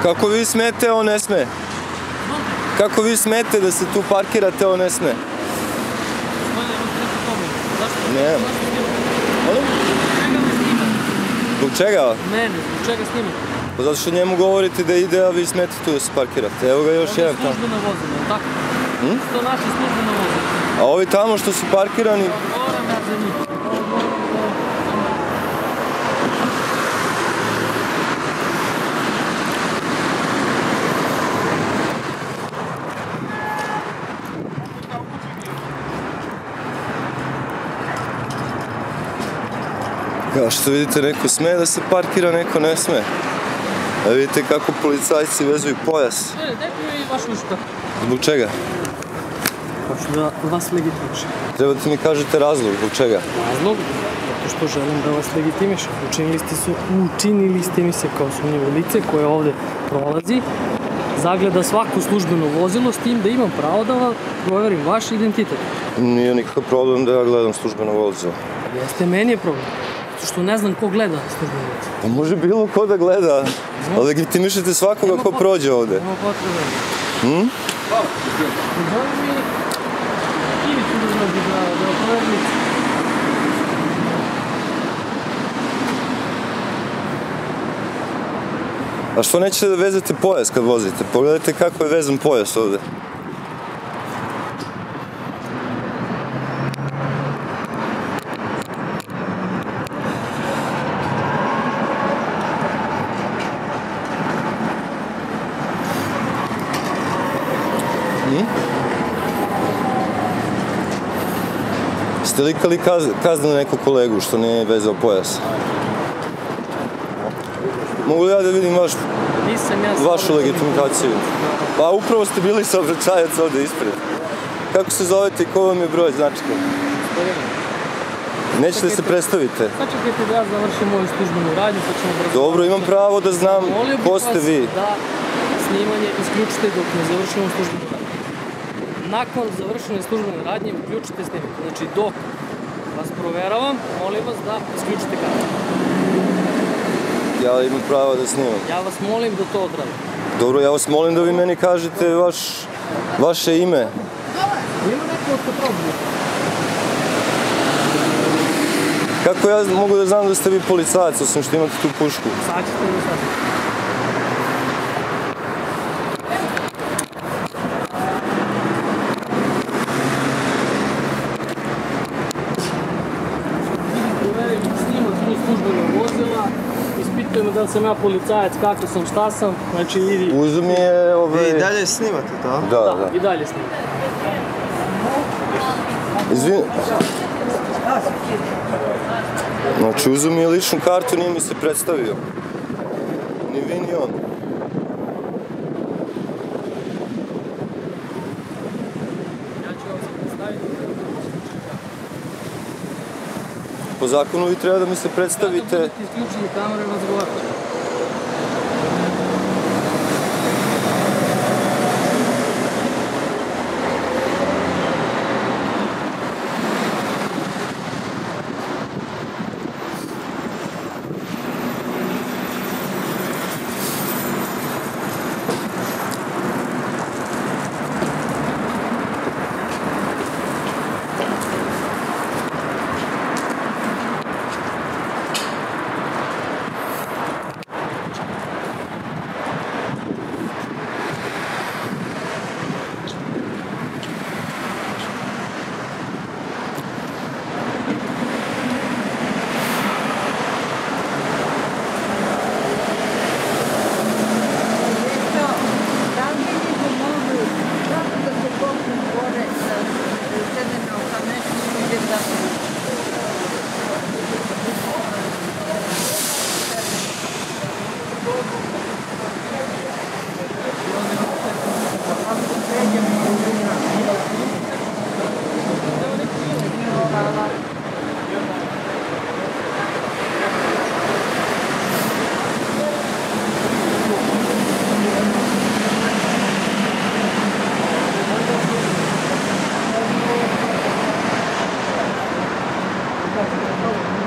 Kako vi smete, on ne sme? Kako vi smete da se tu parkirate, on ne sme? Ne. Zbog čega? Mene, zbog čega snimate? Pa zato što njemu govorite da ide, a vi smete tu da se parkirate. Evo ga još jedan tamo. Ovo je službeno vozilo, tako? To je naše službeno vozilo. A ovi tamo što su parkirani... Moram ja za njih. Kao što vidite, neko sme da se parkira, neko ne sme. A vidite kako policajci vezuju pojas. Dajte mi vaš lišta. Zbog čega? Hoću da vas legitimišem. Trebate mi kažete razlog, zbog čega? Razlog? Zato što želim da vas legitimišem. Učinili ste mi se kao sumnjivo lice koje ovde prolazi, zagleda svako službeno vozilo, s tim da imam pravo da vam proverim vaš identitet. Nije nikakav problem da ja gledam službeno vozilo. Jeste, meni je problem. Zato što ne znam ko gleda službeno vozilo. Pa može bilo ko da gleda, a legitimišete svakoga ko prođe ovde. Nema potrebe. Dozvoli mi Ivicu da proverim. A što nećete da vezete pojas kad vozite? Pogledajte kako je vezan pojas ovde. Ste li kaznili nekog kolegu što nije vezao pojas? Mogu li ja da vidim vašu legitimaciju? Pa upravo ste bili saobraćajac ovde ispred. Kako se zovete i ko vam je broj značke? Nećete se predstavite? Sačekajte da ja završim moju službenu radnju, pa ćemo brzo... Dobro, imam pravo da znam ko ste vi. Molio bih vas da snimanje isključite dok ne završimo službenu radnju. Nakon završene službene radnje uključite snimanje. Znači dok vas proveravam, molim vas da isključite kameru. Ja imam pravo da snimam. Ja vas molim da to odradite. Dobro, ja vas molim da vi meni kažete vaše ime. Ima neko od probuje. Kako ja mogu da znam da ste vi policajac, osim što imate tu pušku? Sad ćete mi sad. Ispitujemo da li sam ja policajac, kako sam, šta sam, znači vidi... Uzu mi je Vi i dalje snimate to? Da. I dalje snimate. Izvini. Znači, uzu mi je ličnu kartu, nije mi se predstavio. Ni vi, ni on. Ja ću vam se predstaviti. Po zakonu vi treba da mi se predstavite... Da budete isključili kameru i razgovarati.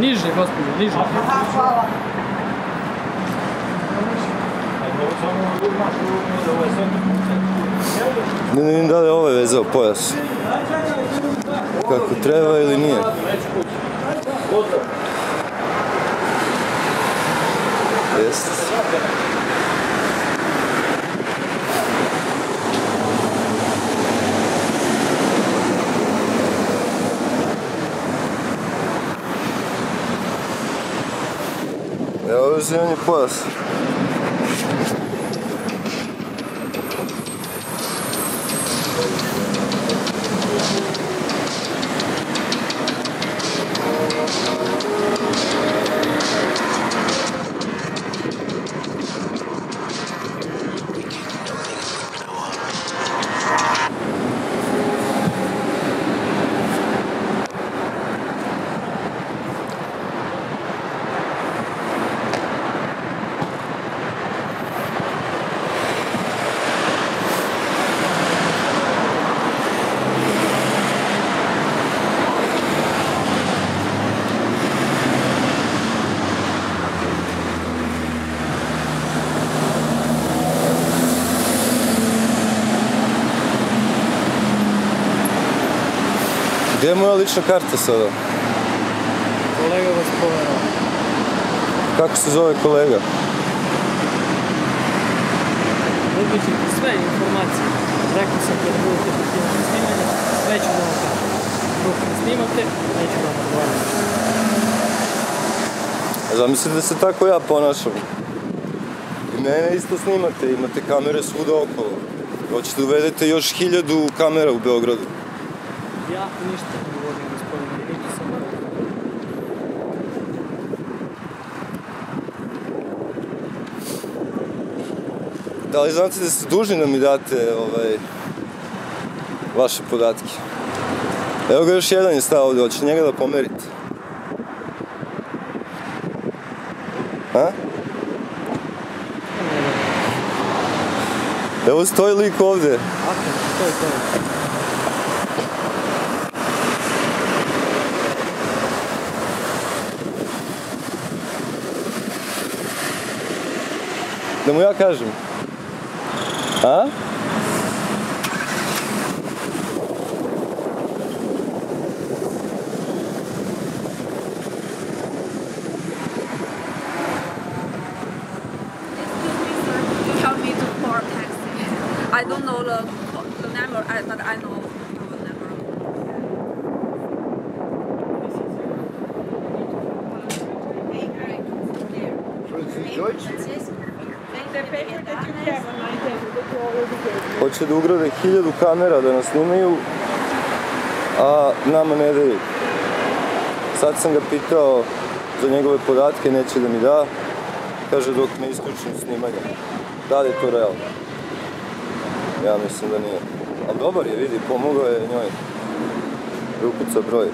Niže, gospodine, niže. Hvala. Ne vidim da li je ovaj vezao pojas. Kako treba ili nije. Jest. Evo je uzimanje pojas. Gdje je moja lična karta sada? Kolega vas poverao. Kako se zove kolega? Dobit ćete sve informacije. Rekao sam kada budete prekinuli snimanje, sve ću da vam kažem. Dok ne snimate, neću vam odgovarati. Zamislite da se tako ja ponašam. I mene isto snimate, imate kamere svuda okolo. Hoćete uvedete još 1000 kamera u Beogradu. Ja ništa ne govorim, gospodine, niti sam Da li znate da ste dužni da mi date vaše podatke? Evo ga, još jedan je stao ovdje, hoće njega da pomerite. A? Evo stoji lik ovdje. to je. Da mu ja kažem? A? Tell me to call taxi. I don't know the number, but I know the number. Hoće da ugrade 1000 kamera da nas snimaju, a nama ne daju. Sad sam ga pitao za njegove podatke, neće da mi da. Kaže dok ne isključim snimanje. Da li je to realno? Ja mislim da nije. Ali dobar je, vidi, pomogao je njoj. Ukuca broj.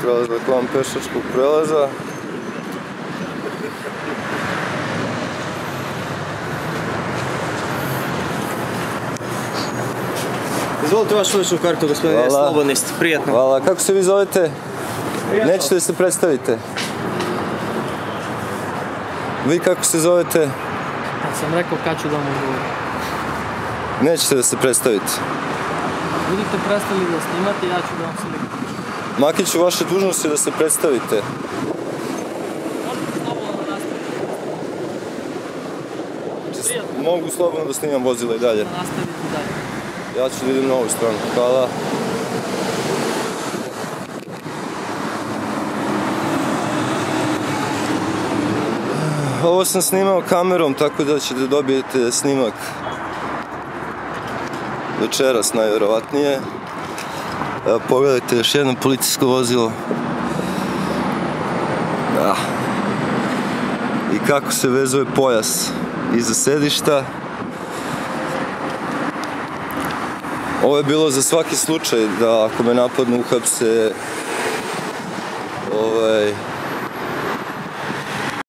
prelazak van pešačkog prelaza. Izvolite vašu ličnu kartu, gospodine, Hvala. slobodni ste, prijatno. Hvala, kako se vi zovete? Nećete da se predstavite? Vi kako se zovete? Ja sam rekao kad ću da mu odgovorim. Nećete da se predstavite. Budite prestali da snimate, ja ću da vam sliku. Makiću, vaša dužnost je da se predstavite. Možete slobodno da nastavite. Prijatno. Mogu slobodno da snimam vozila i dalje. Da nastavite dalje. Ja ću da idem na ovu stranu. Hvala. Ovo sam snimao kamerom, tako da ćete dobijete snimak večeras najverovatnije. Evo, pogledajte još jedno policijsko vozilo. Da. I kako se vezuje pojas iza sedišta. Ovo je bilo za svaki slučaj da ako me napadnu uhapse